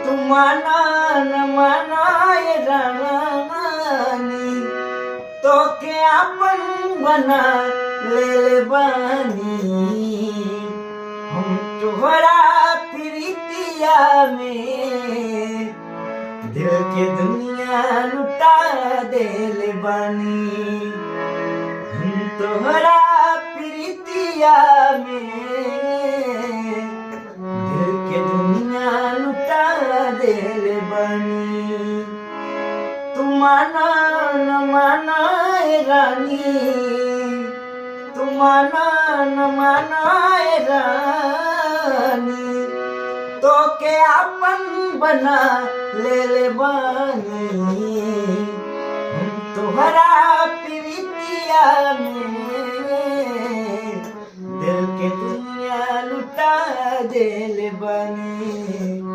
तुम्हाना न मनाए रानी तो के अपन बना ले बानी हम तोहरा प्रीतिया में दिल के दुनिया लुटा देले बानी हम तोहरा प्रीतिया में दिल के दुनिया लुटा देले बानी तुम्हाना न मनाए रानी तुम्हाना न मनाए रानी तो के अपन बना ले बानी हम तोहरा प्रीतिया में दिल के दुनिया लुटा देले बानी।